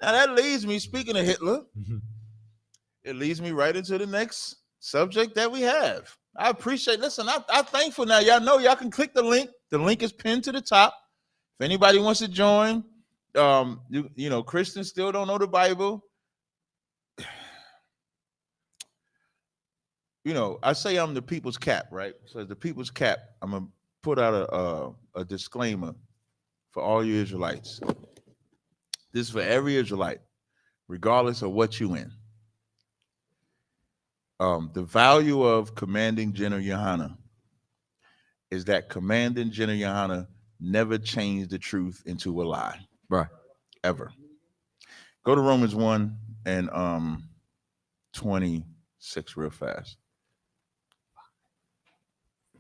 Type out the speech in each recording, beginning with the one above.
Now that leads me, speaking of Hitler, it leads me right into the next subject that we have. I appreciate, listen, I'm thankful now. Y'all know y'all can click the link. The link is pinned to the top. If anybody wants to join, you know, Christians still don't know the Bible. You know, I say I'm the people's cap, right? So as the people's cap, I'm gonna put out a disclaimer for all you Israelites. This is for every Israelite, regardless of what you in. The value of Commanding General Yohana is that Commanding General Yohana never changed the truth into a lie. Right. Ever. Go to Romans 1 and 26 real fast.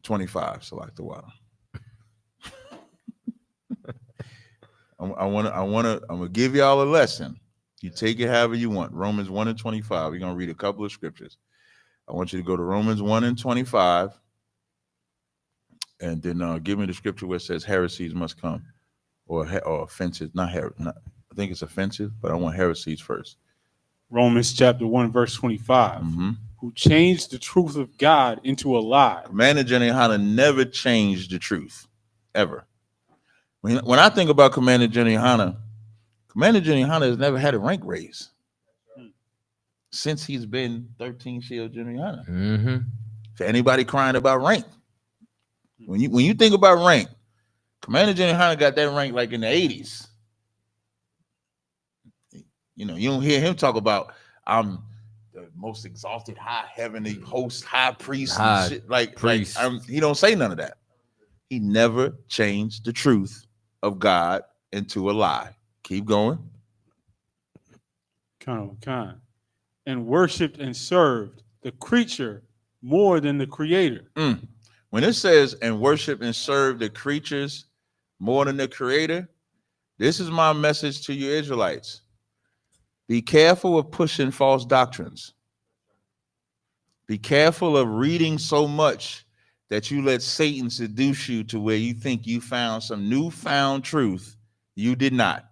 25, select the water. I'm gonna give y'all a lesson. You take it however you want. Romans 1 and 25. We're gonna read a couple of scriptures. I want you to go to Romans 1 and 25, and then give me the scripture where it says heresies must come, or offenses, not, I think it's offensive, but I want heresies first. Romans chapter 1, verse 25. Mm-hmm. Who changed the truth of God into a lie. Commander General Yohana never changed the truth, ever. When I think about Commander General Yohana, Commander General Yohana has never had a rank raise since he's been 13 Shield General Yohana. Mm-hmm. For anybody crying about rank, when you think about rank, Commander General Yohana got that rank like in the 80s. You know, you don't hear him talk about I'm the most exalted high heavenly host, high priest, and shit. Like he don't say none of that. He never changed the truth of God into a lie. Keep going. And worshipped and served the creature more than the creator. When it says and worship and serve the creatures more than the creator, this is my message to you Israelites. Be careful of pushing false doctrines. Be careful of reading so much that you let Satan seduce you to where you think you found some newfound truth. You did not.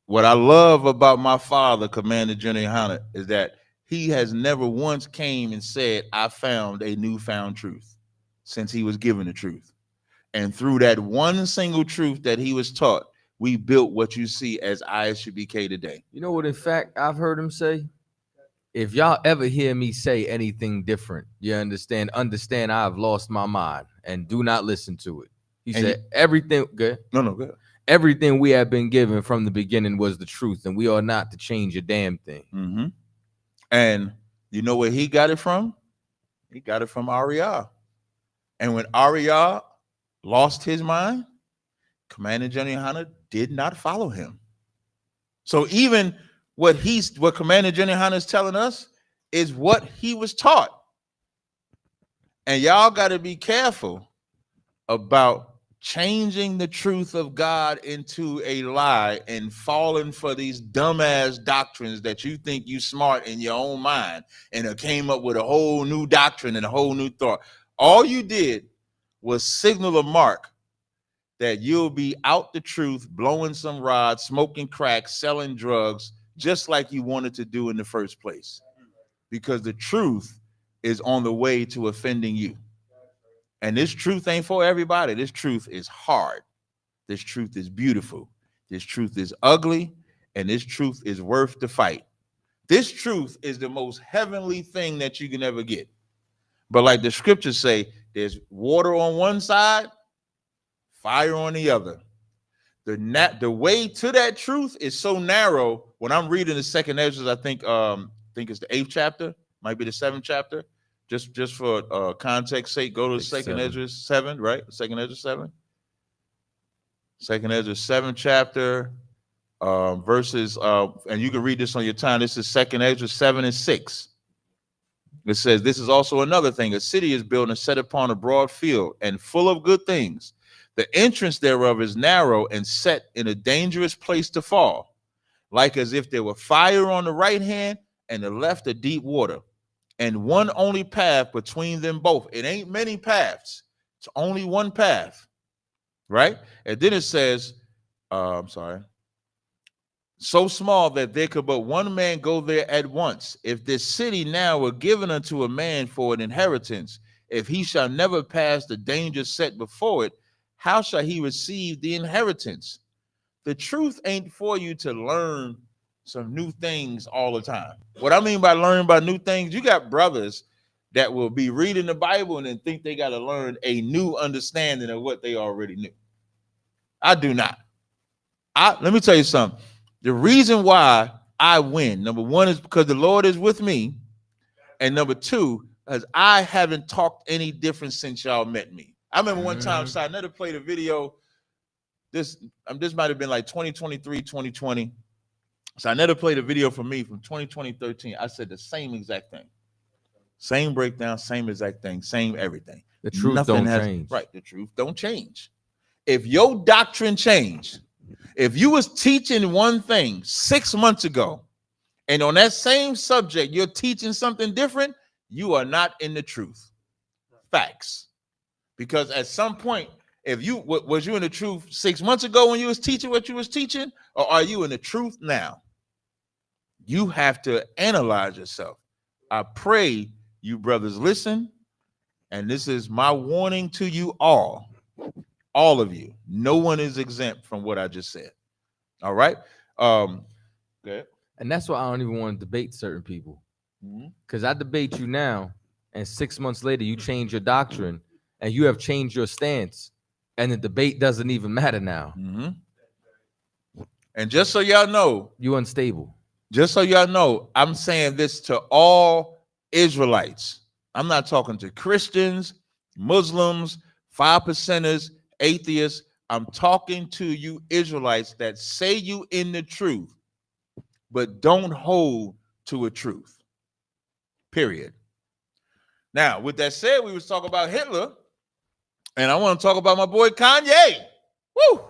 What I love about my father, Commander General Yohana, is that he has never once came and said, I found a newfound truth since he was given the truth. And through that one single truth that he was taught, we built what you see as ISUBK today. You know what, in fact, I've heard him say? If y'all ever hear me say anything different, you understand I've lost my mind and do not listen to it. He said everything good. No, good. Everything we have been given from the beginning was the truth, and we are not to change a damn thing. Mm-hmm. And you know where he got it from? He got it from Ariah. And when Ariah lost his mind, Commander General Yohana did not follow him. So even what Commander General Yohana is telling us is what he was taught. And y'all got to be careful about changing the truth of God into a lie and falling for these dumbass doctrines that you think you smart in your own mind and it came up with a whole new doctrine and a whole new thought. All you did was signal a mark that you'll be out the truth, blowing some rods, smoking crack, selling drugs, just like you wanted to do in the first place. Because the truth is on the way to offending you. And this truth ain't for everybody. This truth is hard. This truth is beautiful. This truth is ugly. And this truth is worth the fight. This truth is the most heavenly thing that you can ever get. But like the scriptures say, there's water on one side, fire on the other. The way to that truth is so narrow. When I'm reading the second Ezra, I think it's the 8th chapter, might be the 7th chapter. Just for context sake, go to second Ezra 7, right? Second Ezra 7. Second Ezra 7 chapter, verses, and you can read this on your time. This is second Ezra 7 and 6. It says, this is also another thing. A city is built and set upon a broad field and full of good things. The entrance thereof is narrow and set in a dangerous place to fall, like as if there were fire on the right hand and the left a deep water, and one only path between them both. It ain't many paths. It's only one path, right? And then it says, so small that there could but one man go there at once. If this city now were given unto a man for an inheritance, if he shall never pass the danger set before it, how shall he receive the inheritance? The truth ain't for you to learn some new things all the time. What I mean by learning about new things, you got brothers that will be reading the Bible and then think they got to learn a new understanding of what they already knew. I do not. Let me tell you something. The reason why I win, number one, is because the Lord is with me. And number two, as I haven't talked any different since y'all met me. I remember one time Sinetta played a video. This might have been like 2023, 2020. Sinetta played a video for me from 2013. I said the same exact thing. Same breakdown, same exact thing, same everything. The truth don't change. Right, the truth don't change. If your doctrine changed, if you was teaching one thing 6 months ago, and on that same subject, you're teaching something different, you are not in the truth. Facts. Because at some point, if you was you in the truth 6 months ago when you was teaching what you was teaching, or are you in the truth now? You have to analyze yourself. I pray you brothers listen, and this is my warning to you all of you. No one is exempt from what I just said. All right. Okay. And that's why I don't even want to debate certain people. Because I debate you now, and 6 months later you change your doctrine and you have changed your stance, and the debate doesn't even matter now. And just so y'all know, you unstable. Just so y'all know, I'm saying this to all Israelites. I'm not talking to Christians, Muslims, 5%ers, atheists. I'm talking to you Israelites that say you in the truth, but don't hold to a truth. Period. Now, with that said, we was talking about Hitler, and I want to talk about my boy Kanye. Woo!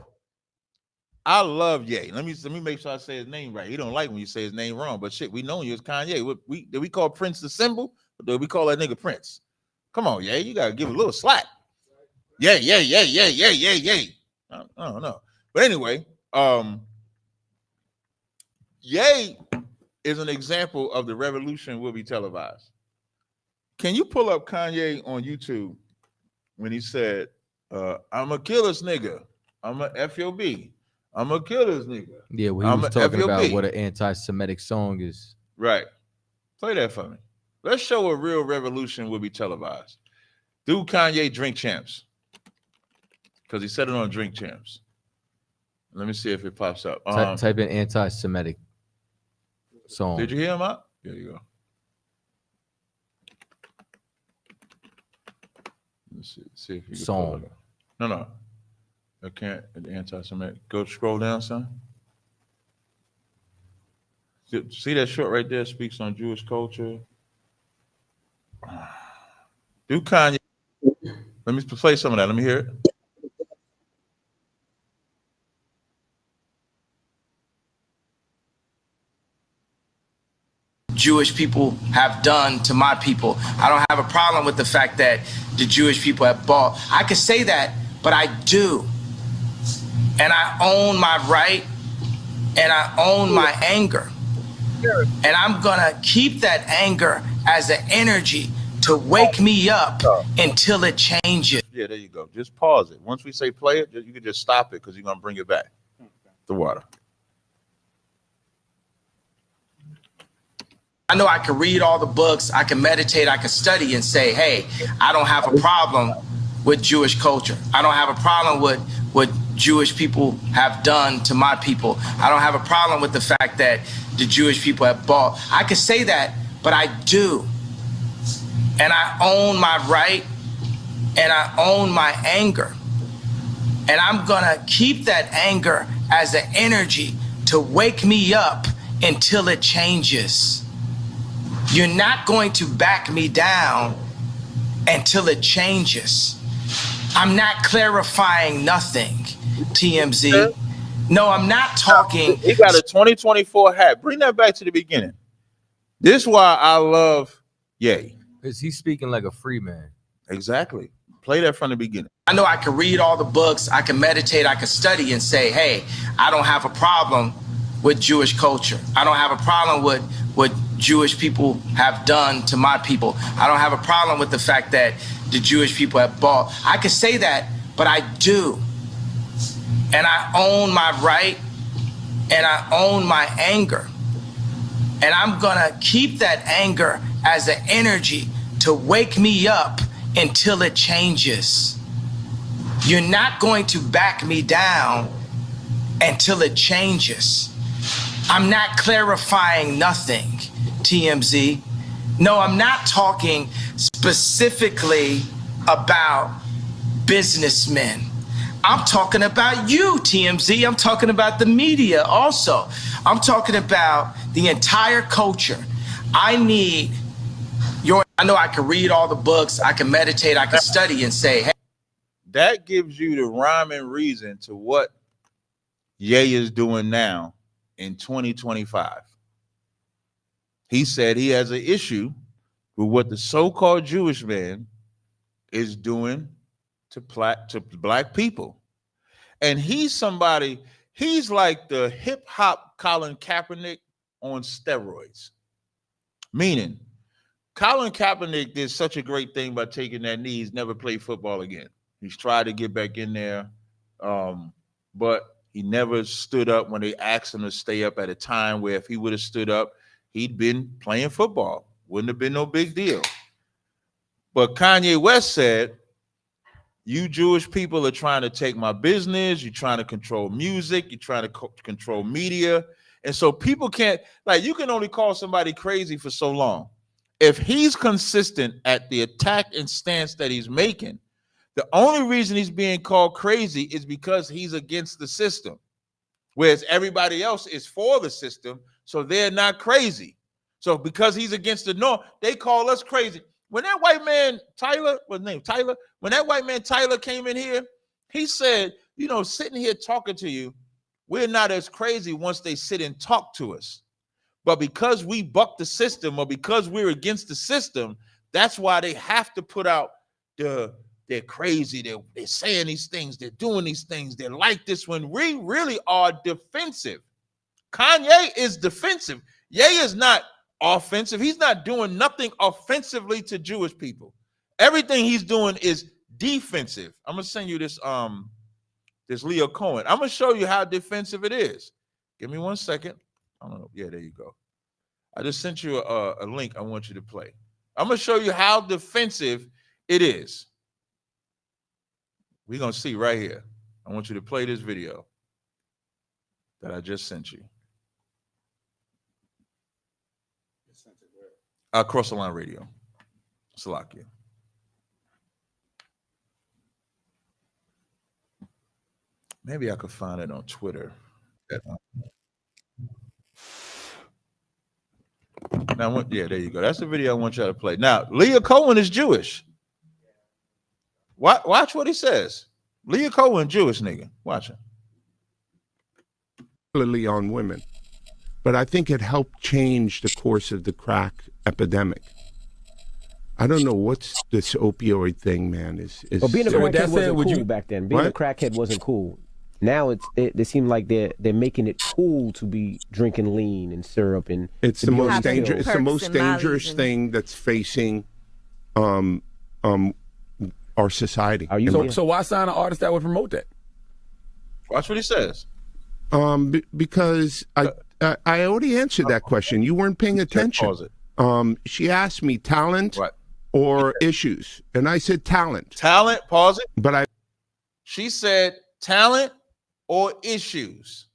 I love Ye. Let me make sure I say his name right. He don't like when you say his name wrong, but shit, we know you as Kanye. Did we call Prince the symbol, or did we call that nigga Prince? Come on, Ye, you gotta give a little slack. Yeah. I don't know. But anyway, Ye is an example of the revolution will be televised. Can you pull up Kanye on YouTube when he said, I'm a kill this nigga, I'm a FOB, I'm gonna kill this nigga. Yeah, well, he was talking about what an anti-Semitic song is. Right. Play that for me. Let's show a real revolution will be televised. Do Kanye Drink Champs. Because he said it on Drink Champs. Let me see if it pops up. Type in anti-Semitic song. Did you hear him out? There you go. Let's see if you can song. No. I can't. Anti-Semitic. Go scroll down, son. See that short right there? Speaks on Jewish culture. Do Kanye. Let me play some of that. Let me hear it. Jewish people have done to my people. I don't have a problem with the fact that the Jewish people have bought. I could say that, but I do. And I own my right, and I own my anger. And I'm gonna keep that anger as an energy to wake me up until it changes. Yeah, there you go. Just pause it. Once we say play it, you can just stop it because you're gonna bring it back. The water. I know I can read all the books, I can meditate, I can study and say, hey, I don't have a problem with Jewish culture. I don't have a problem with what Jewish people have done to my people. I don't have a problem with the fact that the Jewish people have bought. I could say that, but I do. And I own my right, and I own my anger. And I'm gonna keep that anger as an energy to wake me up until it changes. You're not going to back me down until it changes. I'm not clarifying nothing, TMZ. No, I'm not talking. He got a 2024 hat. Bring that back to the beginning. This is why I love Ye. Is he speaking like a free man? Exactly. Play that from the beginning. I know I can read all the books, I can meditate, I can study and say, hey, I don't have a problem with Jewish culture. I don't have a problem with what Jewish people have done to my people. I don't have a problem with the fact that the Jewish people have bought. I could say that, but I do. And I own my right, and I own my anger. And I'm gonna keep that anger as an energy to wake me up until it changes. You're not going to back me down until it changes. I'm not clarifying nothing, TMZ. No, I'm not talking specifically about businessmen. I'm talking about you, TMZ. I'm talking about the media also. I'm talking about the entire culture. I know I can read all the books, I can meditate, I can study and say, hey. That gives you the rhyme and reason to what Ye is doing now in 2025. He said he has an issue with what the so-called Jewish man is doing to black people. And he's somebody, he's like the hip-hop Colin Kaepernick on steroids. Meaning, Colin Kaepernick did such a great thing by taking that knee. He's never played football again. He's tried to get back in there, but he never stood up when they asked him to stay up at a time where if he would have stood up, he'd been playing football. Wouldn't have been no big deal. But Kanye West said, you Jewish people are trying to take my business. You're trying to control music. You're trying to control media. And so people can't, like, you can only call somebody crazy for so long. If he's consistent at the attack and stance that he's making, the only reason he's being called crazy is because he's against the system, whereas everybody else is for the system, so they're not crazy. So because he's against the norm, they call us crazy. When that white man, Tyler, what's his name? Tyler, when that white man, Tyler, came in here, he said, you know, sitting here talking to you, we're not as crazy once they sit and talk to us. But because we buck the system or because we're against the system, that's why they have to put out they're crazy, they're saying these things, they're doing these things, they're like this, when we really are defensive. Kanye is defensive. Ye is not offensive. He's not doing nothing offensively to Jewish people. Everything he's doing is defensive. I'm gonna send you this this Leo Cohen. I'm gonna show you how defensive it is. Give me 1 second. I don't know. Yeah, there you go. I just sent you a link I want you to play. I'm gonna show you how defensive it is. We're gonna see right here. I want you to play this video that I just sent you. Cross the Line Radio. Salakia. Maybe I could find it on Twitter. Now, yeah, there you go. That's the video I want y'all to play. Now, Leo Cohen is Jewish. Watch what he says. Leo Cohen, Jewish nigga. Watch him. On women, but I think it helped change the course of the crack epidemic. I don't know what's this opioid thing, man. Well, being a so crackhead wasn't cool back then. Being a crackhead wasn't cool. Now they seem like they're making it cool to be drinking lean and syrup and it's the most dangerous. It's the most dangerous thing that's facing our society. Are you so why sign an artist that would promote that? Watch what he says. Because I already answered that question. You weren't paying attention. Pause it. She asked me talent or issues, and I said talent. Talent. Pause it. But she said talent or issues.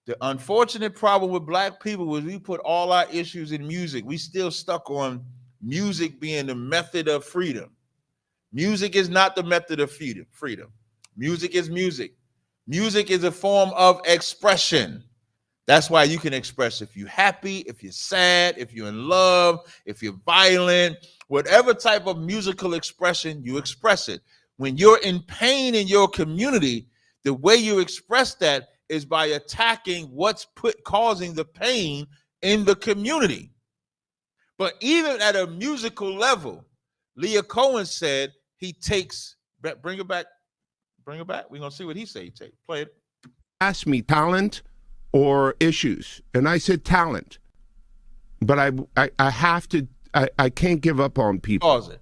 The unfortunate problem with black people was we put all our issues in music. We still stuck on music being the method of freedom. Music is not the method of freedom. Music is music. Music is a form of expression. That's why you can express if you're happy, if you're sad, if you're in love, if you're violent, whatever type of musical expression, you express it. When you're in pain in your community, the way you express that is by attacking what's causing the pain in the community. But even at a musical level, Leo Cohen said he takes, bring it back. We're going to see what he say. Play it. Ask me talent or issues. And I said talent. But I have to, I can't give up on people. Pause it.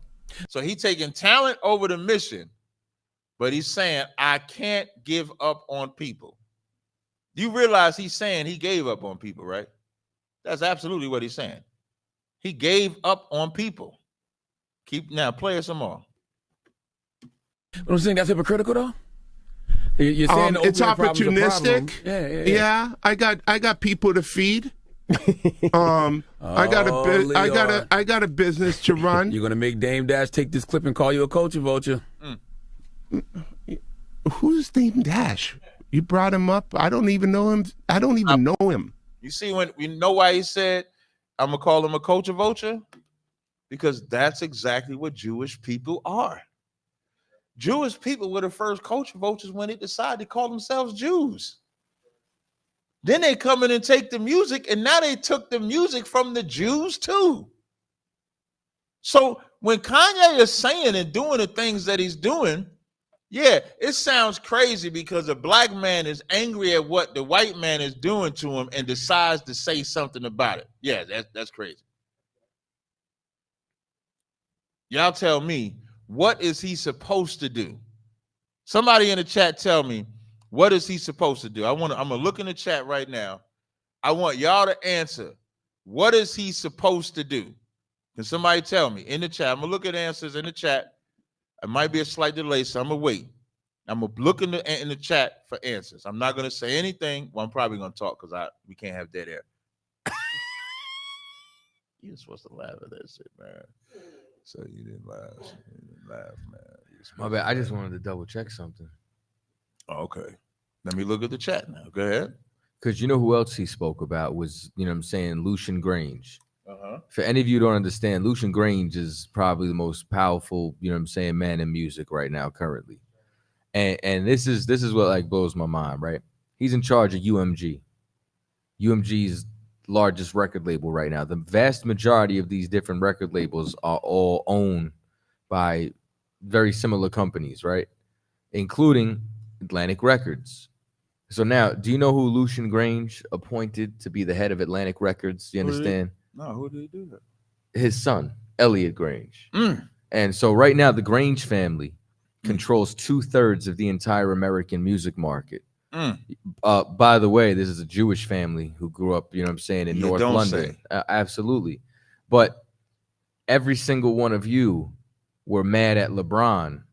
So he taking talent over the mission, but he's saying, I can't give up on people. You realize he's saying he gave up on people, right? That's absolutely what he's saying. He gave up on people. Play us some more. But I'm saying that's hypocritical, though. You're saying it's opioid problem's a problem. opportunistic. Yeah. I got people to feed. I got a business to run. You're gonna make Dame Dash take this clip and call you a culture vulture. Who's Dame Dash? You brought him up. I don't even know him. I don't even know him. You see, when you know why he said, I'm gonna call him a culture vulture? Because that's exactly what Jewish people are. Jewish people were the first culture vultures when they decided to call themselves Jews. Then they come in and take the music, and now they took the music from the Jews too. So when Kanye is saying and doing the things that he's doing, yeah, it sounds crazy because a black man is angry at what the white man is doing to him and decides to say something about it. Yeah, that's crazy. Y'all tell me, what is he supposed to do? Somebody in the chat tell me, what is he supposed to do? I'm gonna look in the chat right now. I want y'all to answer. What is he supposed to do? Can somebody tell me in the chat? I'm gonna look at answers in the chat. It might be a slight delay, so I'm gonna wait. I'm gonna look in the chat for answers. I'm not gonna say anything. Well, I'm probably gonna talk because we can't have dead air. You're supposed to laugh at that shit, man. So you didn't laugh. Man. My bad. I just wanted to double check something. Oh, okay. Let me look at the chat now. Go ahead. Because you know who else he spoke about was, you know what I'm saying, Lucian Grange. Uh-huh. For any of you who don't understand, Lucian Grange is probably the most powerful, you know what I'm saying, man in music right now currently. And this is what like blows my mind, right? He's in charge of UMG. UMG's largest record label right now. The vast majority of these different record labels are all owned by very similar companies, right? Including Atlantic Records. So now, do you know who Lucian Grange appointed to be the head of Atlantic Records? Do you understand? Who did he do that? His son, Elliot Grange. And so right now, the Grange family controls 2/3 of the entire American music market. By the way, this is a Jewish family who grew up, you know what I'm saying, in North London. Absolutely. But every single one of you were mad at LeBron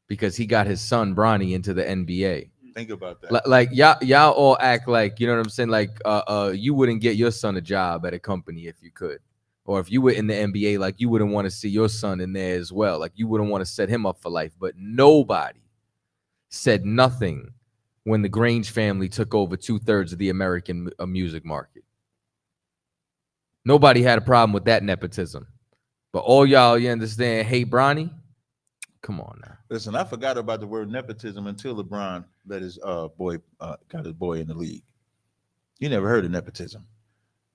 because he got his son Bronny into the NBA. Think about that. Like y'all all act like, you know what I'm saying, like you wouldn't get your son a job at a company if you could. Or if you were in the NBA, like you wouldn't want to see your son in there as well. Like you wouldn't want to set him up for life. But nobody said nothing when the Grange family took over 2/3 of the American music market. Nobody had a problem with that nepotism. But all y'all, you understand, hate Bronny? Come on now. Listen, I forgot about the word nepotism until LeBron let his boy got his boy in the league. You never heard of nepotism.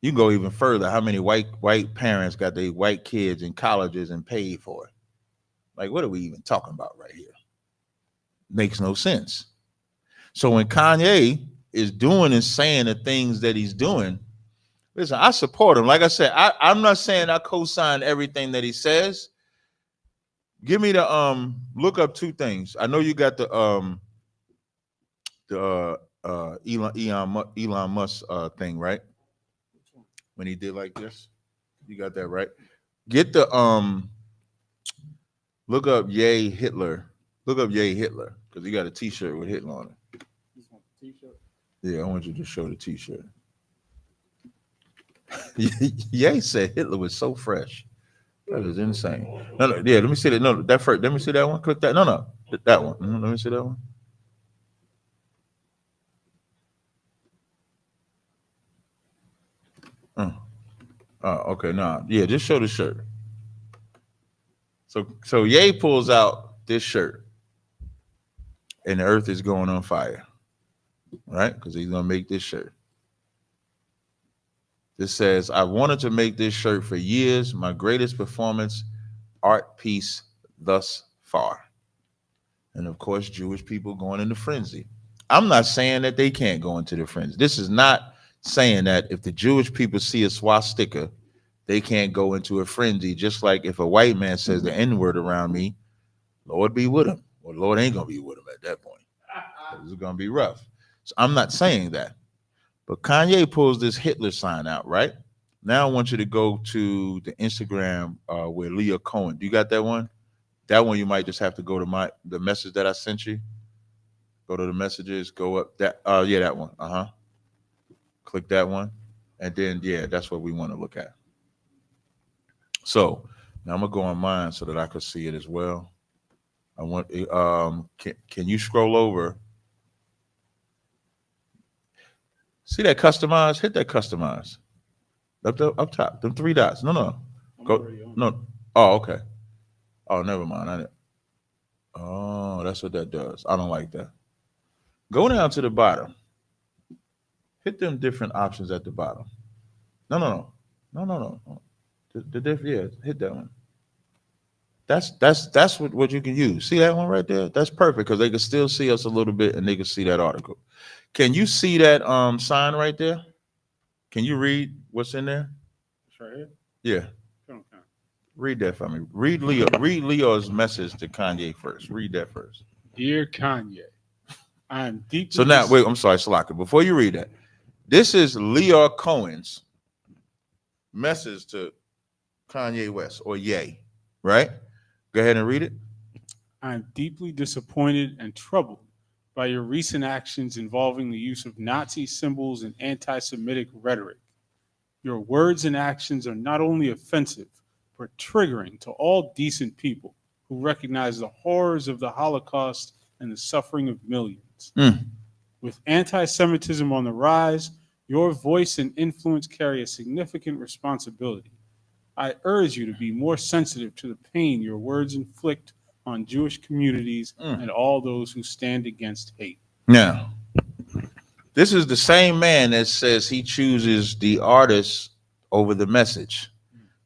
You can go even further. How many white parents got their white kids in colleges and paid for it? Like, what are we even talking about right here? Makes no sense. So when Kanye is doing and saying the things that he's doing, listen, I support him. Like I said, I'm not saying I co-sign everything that he says. Give me the look up two things. I know you got the Elon Musk thing, right? When he did like this, you got that right. Get the look up Yay Hitler. Look up Yay Hitler because he got a T-shirt with Hitler on it. Yeah, I want you to show the T-shirt. Ye said Hitler was so fresh. That is insane. No, yeah, let me see that. No, that first. Let me see that one. Click that. No, that one. Let me see that one. Okay, no, yeah, just show the shirt. So Ye pulls out this shirt, and the earth is going on fire, right? Because he's gonna make this shirt. This says, I wanted to make this shirt for years. My greatest performance, art piece thus far. And of course, Jewish people going into frenzy. I'm not saying that they can't go into their friends. This is not saying that if the Jewish people see a swastika, they can't go into a frenzy. Just like if a white man says the N-word around me, Lord be with him. Well, Lord ain't gonna be with him at that point. It's gonna be rough. So I'm not saying that. But Kanye pulls this Hitler sign out, right? Now I want you to go to the Instagram with Leah Cohen. Do you got that one? That one you might just have to go to the message that I sent you. Go to the messages, go up that yeah, that one. Click that one. And then yeah, that's what we want to look at. So now I'm gonna go on mine so that I can see it as well. I want can you scroll over? See that customize? Hit that customize. Up top, them 3 dots. No. Go no. Oh, okay. Oh, never mind. Oh, that's what that does. I don't like that. Go down to the bottom. Hit them different options at the bottom. No. Yeah, hit that one. That's what you can use. See that one right there? That's perfect because they can still see us a little bit and they can see that article. Can you see that sign right there? Can you read what's in there? It's right here. Yeah. Okay. Read that for me. Read Leo's message to Kanye first. Read that first. Dear Kanye, I am deeply. So now, wait, I'm sorry, Salaka. Before you read that, this is Leah Cohen's message to Kanye West or Ye, right? Go ahead and read it. I am deeply disappointed and troubled by your recent actions involving the use of Nazi symbols and anti-Semitic rhetoric. Your words and actions are not only offensive, but triggering to all decent people who recognize the horrors of the Holocaust and the suffering of millions. With anti-Semitism on the rise, your voice and influence carry a significant responsibility. I urge you to be more sensitive to the pain your words inflict on Jewish communities and all those who stand against hate. Now, this is the same man that says he chooses the artist over the message.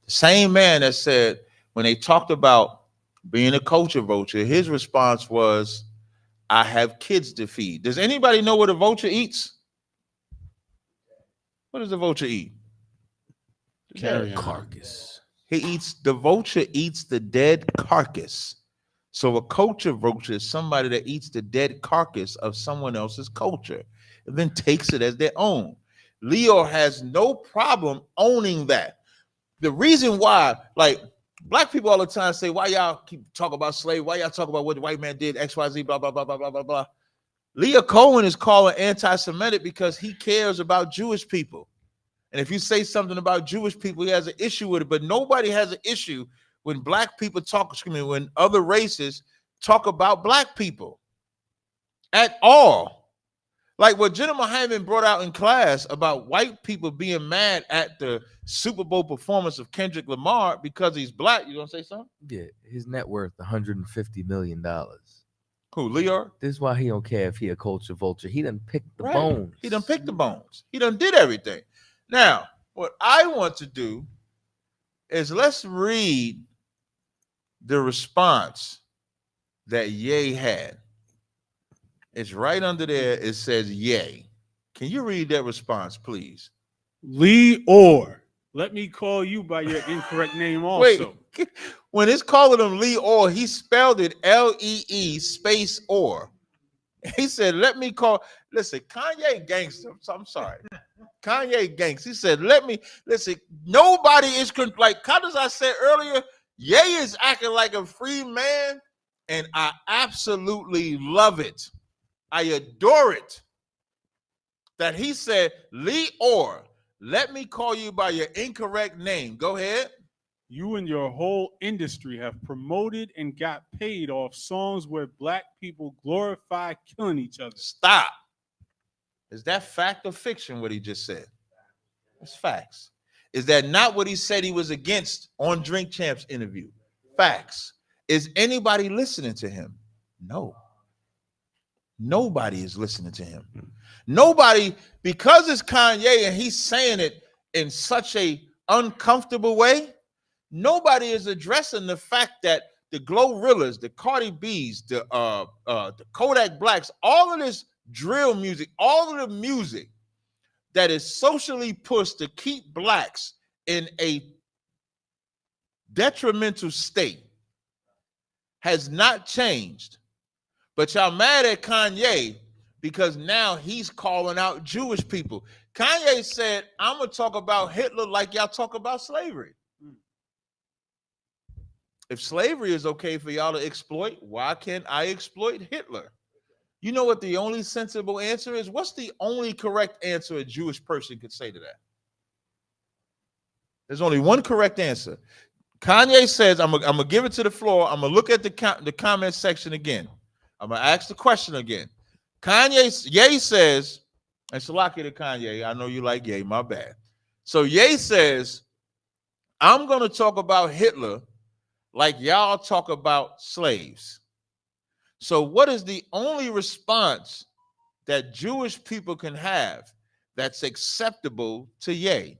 The same man that said when they talked about being a culture vulture, his response was, I have kids to feed. Does anybody know what a vulture eats? What does the vulture eat? Carrion. Carcass. The vulture eats the dead carcass. So a culture vulture is somebody that eats the dead carcass of someone else's culture and then takes it as their own. Leo has no problem owning that. The reason why, like, black people all the time say, why y'all keep talking about slavery? Why y'all talk about what the white man did, XYZ, blah, blah, blah, blah, blah, blah, blah. Leah Cohen is calling anti-Semitic because he cares about Jewish people. And if you say something about Jewish people, he has an issue with it. But nobody has an issue when black people talk, when other races talk about black people at all. Like what Jenna Hyman brought out in class about white people being mad at the Super Bowl performance of Kendrick Lamar because he's black. You gonna say something? Yeah, his net worth $150 million. Who, Lear? This is why he don't care if he a culture vulture. He done picked the Right. bones. He done picked the bones. He done did everything. Now, what I want to do is let's read the response that Ye had. It's right under there. It says Ye. Can you read that response, please? Lee Orr, let me call you by your incorrect name also. Wait, when it's calling him Lee Orr, he spelled it Lee space Orr. He said, let me call. Listen, Kanye gangster. So I'm sorry. Kanye gangster. He said, listen, nobody is like, as I said earlier, Ye is acting like a free man, and I absolutely love it. I adore it that he said, Lee Orr, let me call you by your incorrect name. Go ahead. You and your whole industry have promoted and got paid off songs where black people glorify killing each other. Stop. Is that fact or fiction what he just said? It's facts. Is that not what he said he was against on Drink Champs interview? Facts. Is anybody listening to him? No. Nobody is listening to him. Nobody, because it's Kanye and he's saying it in such a uncomfortable way, nobody is addressing the fact that the Glorrillas, the Cardi B's, the Kodak Blacks, all of this drill music, all of the music that is socially pushed to keep blacks in a detrimental state has not changed. But y'all mad at Kanye because now he's calling out Jewish people. Kanye said, I'm going to talk about Hitler like y'all talk about slavery. If slavery is okay for y'all to exploit, why can't I exploit Hitler? You know what the only sensible answer is? What's the only correct answer a Jewish person could say to that? There's only one correct answer. Kanye says, I'm gonna give it to the floor. I'm gonna look at the comment section again. I'm gonna ask the question again. Ye says, and Salaki to Kanye, I know you like Ye, my bad. So Ye says, I'm gonna talk about Hitler like y'all talk about slaves. So what is the only response that Jewish people can have that's acceptable to Ye?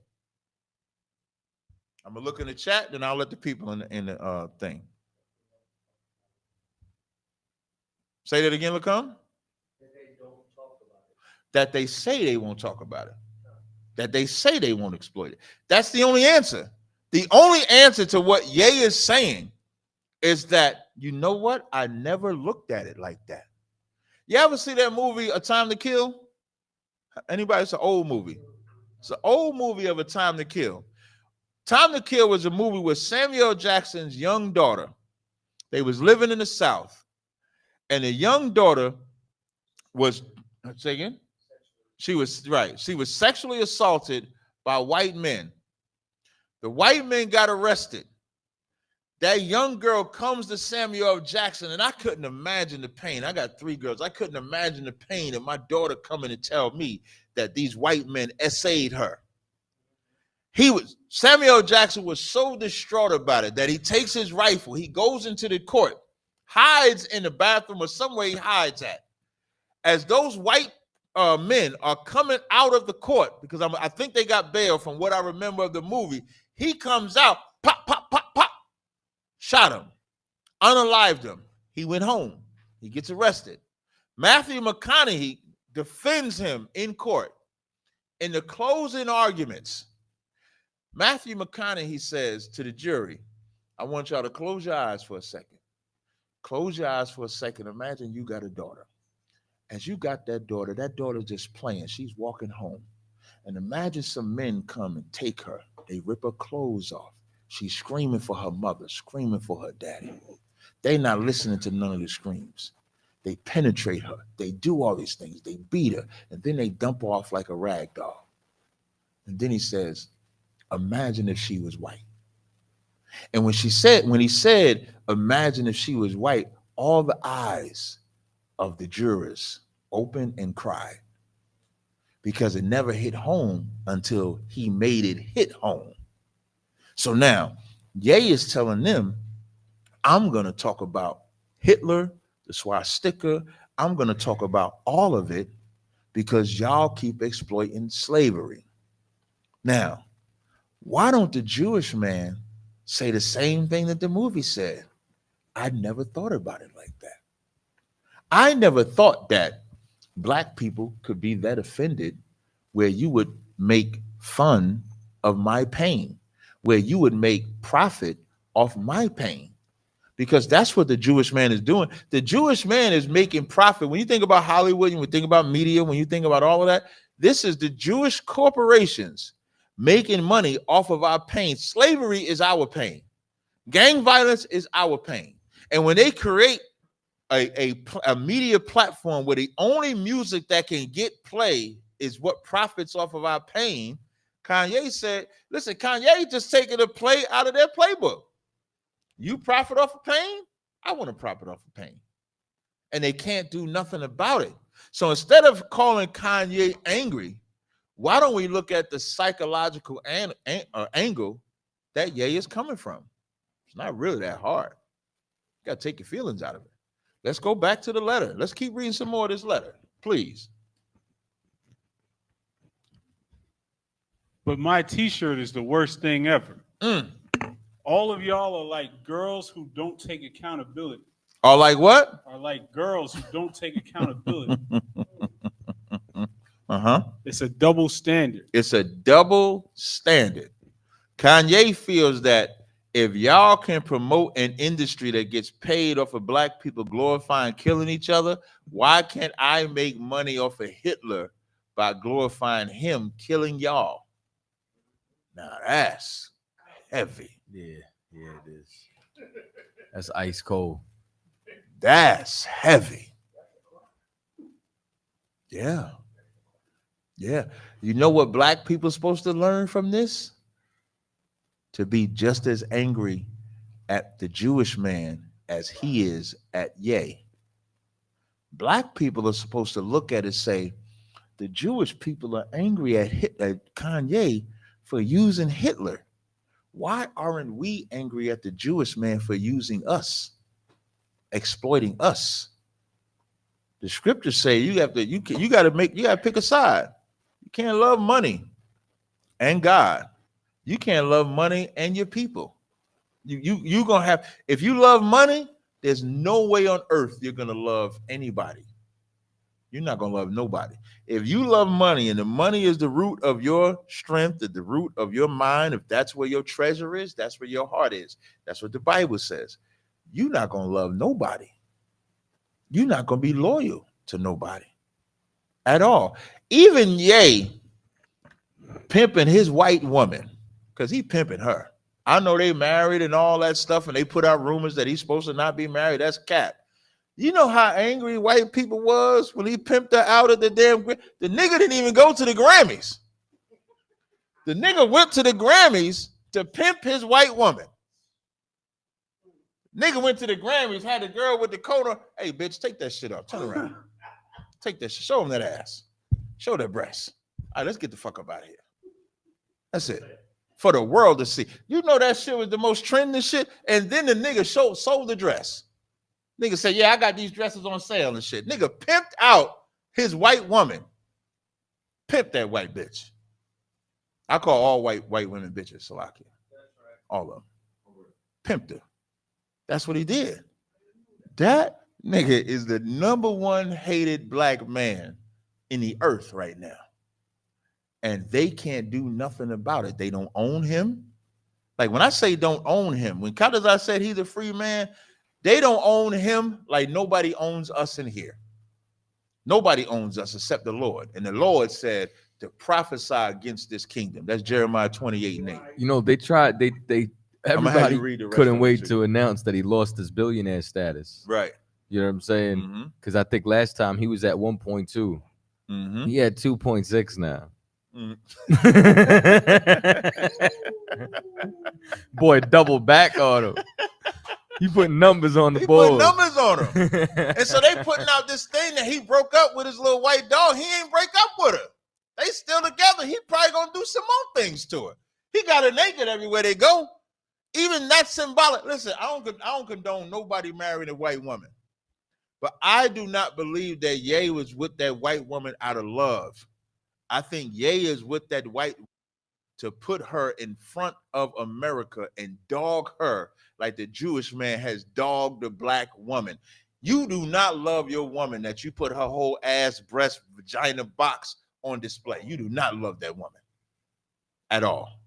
I'm gonna look in the chat, then I'll let the people in the thing. Say that again, Lacombe. That they say they won't talk about it. That they say they won't exploit it. That's the only answer. The only answer to what Ye is saying is that, you know what? I never looked at it like that. You ever see that movie, A Time to Kill? Anybody? It's an old movie. It's an old movie of A Time to Kill. Time to Kill was a movie with Samuel Jackson's young daughter. They was living in the South. And the young daughter was, say again? She was sexually assaulted by white men. The white men got arrested. That young girl comes to Samuel L. Jackson, and I couldn't imagine the pain. I got 3 girls. I couldn't imagine the pain of my daughter coming to tell me that these white men essayed her. Samuel L. Jackson was so distraught about it that he takes his rifle, he goes into the court, hides in the bathroom or somewhere he hides at. As those white men are coming out of the court, because I think they got bail from what I remember of the movie, he comes out, pop, pop, pop, pop, shot him, unalived him. He went home. He gets arrested. Matthew McConaughey defends him in court. In the closing arguments, Matthew McConaughey says to the jury, I want y'all to close your eyes for a second. Close your eyes for a second. Imagine you got a daughter. As you got that daughter's just playing. She's walking home. And imagine some men come and take her. They rip her clothes off. She's screaming for her mother, screaming for her daddy. They're not listening to none of the screams. They penetrate her. They do all these things. They beat her. And then they dump her off like a rag doll. And then he says, imagine if she was white. And when he said, imagine if she was white, all the eyes of the jurors opened and cried because it never hit home until he made it hit home. So now, Ye is telling them, I'm going to talk about Hitler, the swastika. I'm going to talk about all of it because y'all keep exploiting slavery. Now, why don't the Jewish man say the same thing that the movie said? I never thought about it like that. I never thought that black people could be that offended where you would make fun of my pain, where you would make profit off my pain, because that's what the Jewish man is doing. The Jewish man is making profit. When you think about Hollywood, when you think about media, when you think about all of that, this is the Jewish corporations making money off of our pain. Slavery is our pain. Gang violence is our pain. And when they create a media platform where the only music that can get play is what profits off of our pain, Kanye said, listen, Kanye just taking a play out of their playbook. You profit off of pain? I want to profit off of pain. And they can't do nothing about it. So instead of calling Kanye angry, why don't we look at the psychological angle that Ye is coming from? It's not really that hard. You got to take your feelings out of it. Let's go back to the letter. Let's keep reading some more of this letter, please. But my t-shirt is the worst thing ever. All of y'all are like girls who don't take accountability. Are like what? Are like girls who don't take accountability. It's a double standard. It's a double standard. Kanye feels that if y'all can promote an industry that gets paid off of black people glorifying killing each other, why can't I make money off of Hitler by glorifying him killing y'all? Now that's heavy. Yeah, it is. That's ice cold. That's heavy. Yeah. Yeah. You know what black people are supposed to learn from this? To be just as angry at the Jewish man as he is at Ye. Black people are supposed to look at it and say, the Jewish people are angry at Kanye for using Hitler. Why aren't we angry at the Jewish man for using us, exploiting us? The scriptures say you got to pick a side. You can't love money and God. You can't love money and your people. You gonna have, if you love money, there's no way on earth you're gonna love anybody. You're not gonna love nobody. If you love money and the money is the root of your strength, the root of your mind, if that's where your treasure is, that's where your heart is. That's what the Bible says. You're not gonna love nobody. You're not gonna be loyal to nobody at all. Even Ye pimping his white woman, because he pimping her. I know they married and all that stuff, and they put out rumors that he's supposed to not be married. That's cat. You know how angry white people was when he pimped her out at the damn. The nigga didn't even go to the Grammys. The nigga went to the Grammys to pimp his white woman. Nigga went to the Grammys, had a girl with the coat on. Hey, bitch, take that shit off. Turn around. Take that shit. Show him that ass. Show that breast. All right, let's get the fuck up out of here. That's it. For the world to see. You know that shit was the most trending shit. And then the nigga sold the dress. Nigga said, yeah, I got these dresses on sale and shit. Nigga pimped out his white woman. Pimped that white bitch. I call all white women bitches, Salakia. All of them. Pimped her. That's what he did. That nigga is the number one hated black man in the earth right now. And they can't do nothing about it. They don't own him. Like when I say don't own him, when Kadazai said he's a free man, they don't own him like nobody owns us in here. Nobody owns us except the Lord. And the Lord said to prophesy against this kingdom. That's Jeremiah 28:8. You know, they tried, everybody couldn't wait to announce that he lost his billionaire status. Right. You know what I'm saying? Because I think last time he was at 1.2. He had 2.6 now. Boy, double back on him. He put numbers on the board. Put numbers on him. And so they putting out this thing that he broke up with his little white dog. He ain't break up with her. They still together. He probably gonna do some more things to her. He got her naked everywhere they go. Even that's symbolic. Listen, I don't condone nobody marrying a white woman. But I do not believe that Ye was with that white woman out of love. I think Ye is with that white to put her in front of America and dog her like the Jewish man has dogged the black woman. You do not love your woman that you put her whole ass, breast, vagina box on display. You do not love that woman at all.